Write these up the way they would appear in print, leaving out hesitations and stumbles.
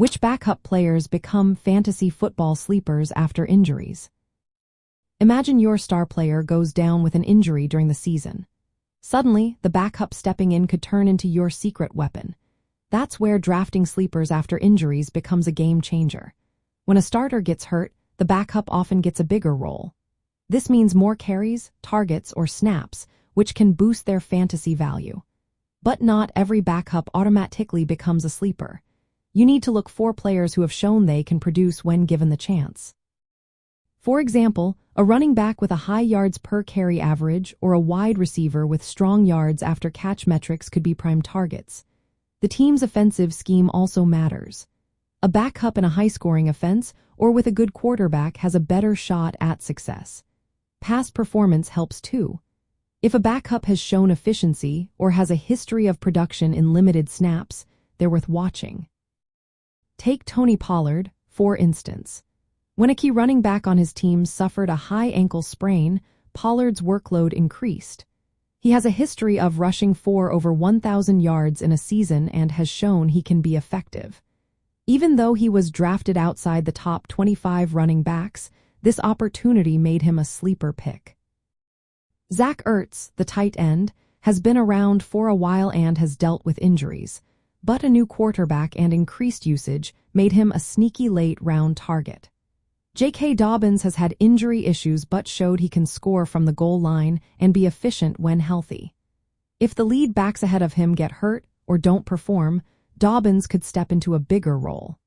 Which backup players become fantasy football sleepers after injuries? Imagine your star player goes down with an injury during the season. Suddenly, the backup stepping in could turn into your secret weapon. That's where drafting sleepers after injuries becomes a game changer. When a starter gets hurt, the backup often gets a bigger role. This means more carries, targets, or snaps, which can boost their fantasy value. But not every backup automatically becomes a sleeper. You need to look for players who have shown they can produce when given the chance. For example, a running back with a high yards per carry average or a wide receiver with strong yards after catch metrics could be prime targets. The team's offensive scheme also matters. A backup in a high-scoring offense or with a good quarterback has a better shot at success. Past performance helps too. If a backup has shown efficiency or has a history of production in limited snaps, they're worth watching. Take Tony Pollard, for instance. When a key running back on his team suffered a high ankle sprain, Pollard's workload increased. He has a history of rushing for over 1,000 yards in a season and has shown he can be effective. Even though he was drafted outside the top 25 running backs, this opportunity made him a sleeper pick. Zach Ertz, the tight end, has been around for a while and has dealt with injuries, but a new quarterback and increased usage made him a sneaky late-round target. J.K. Dobbins has had injury issues but showed he can score from the goal line and be efficient when healthy. If the lead backs ahead of him get hurt or don't perform, Dobbins could step into a bigger role.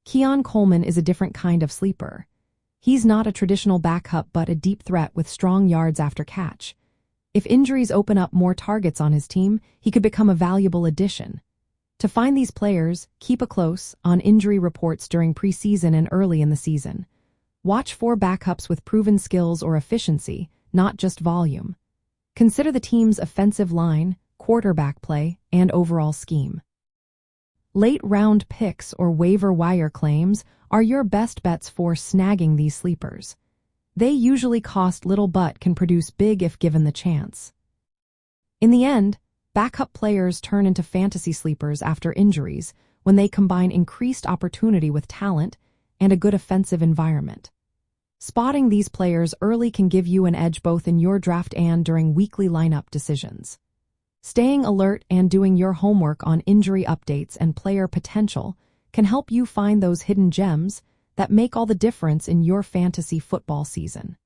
Keon Coleman is a different kind of sleeper. He's not a traditional backup but a deep threat with strong yards after catch. If injuries open up more targets on his team, he could become a valuable addition. To find these players, keep a close on injury reports during preseason and early in the season. Watch for backups with proven skills or efficiency, not just volume. Consider the team's offensive line, quarterback play, and overall scheme. Late-round picks or waiver wire claims are your best bets for snagging these sleepers. They usually cost little but can produce big if given the chance. In the end, backup players turn into fantasy sleepers after injuries when they combine increased opportunity with talent and a good offensive environment. Spotting these players early can give you an edge both in your draft and during weekly lineup decisions. Staying alert and doing your homework on injury updates and player potential can help you find those hidden gems that make all the difference in your fantasy football season.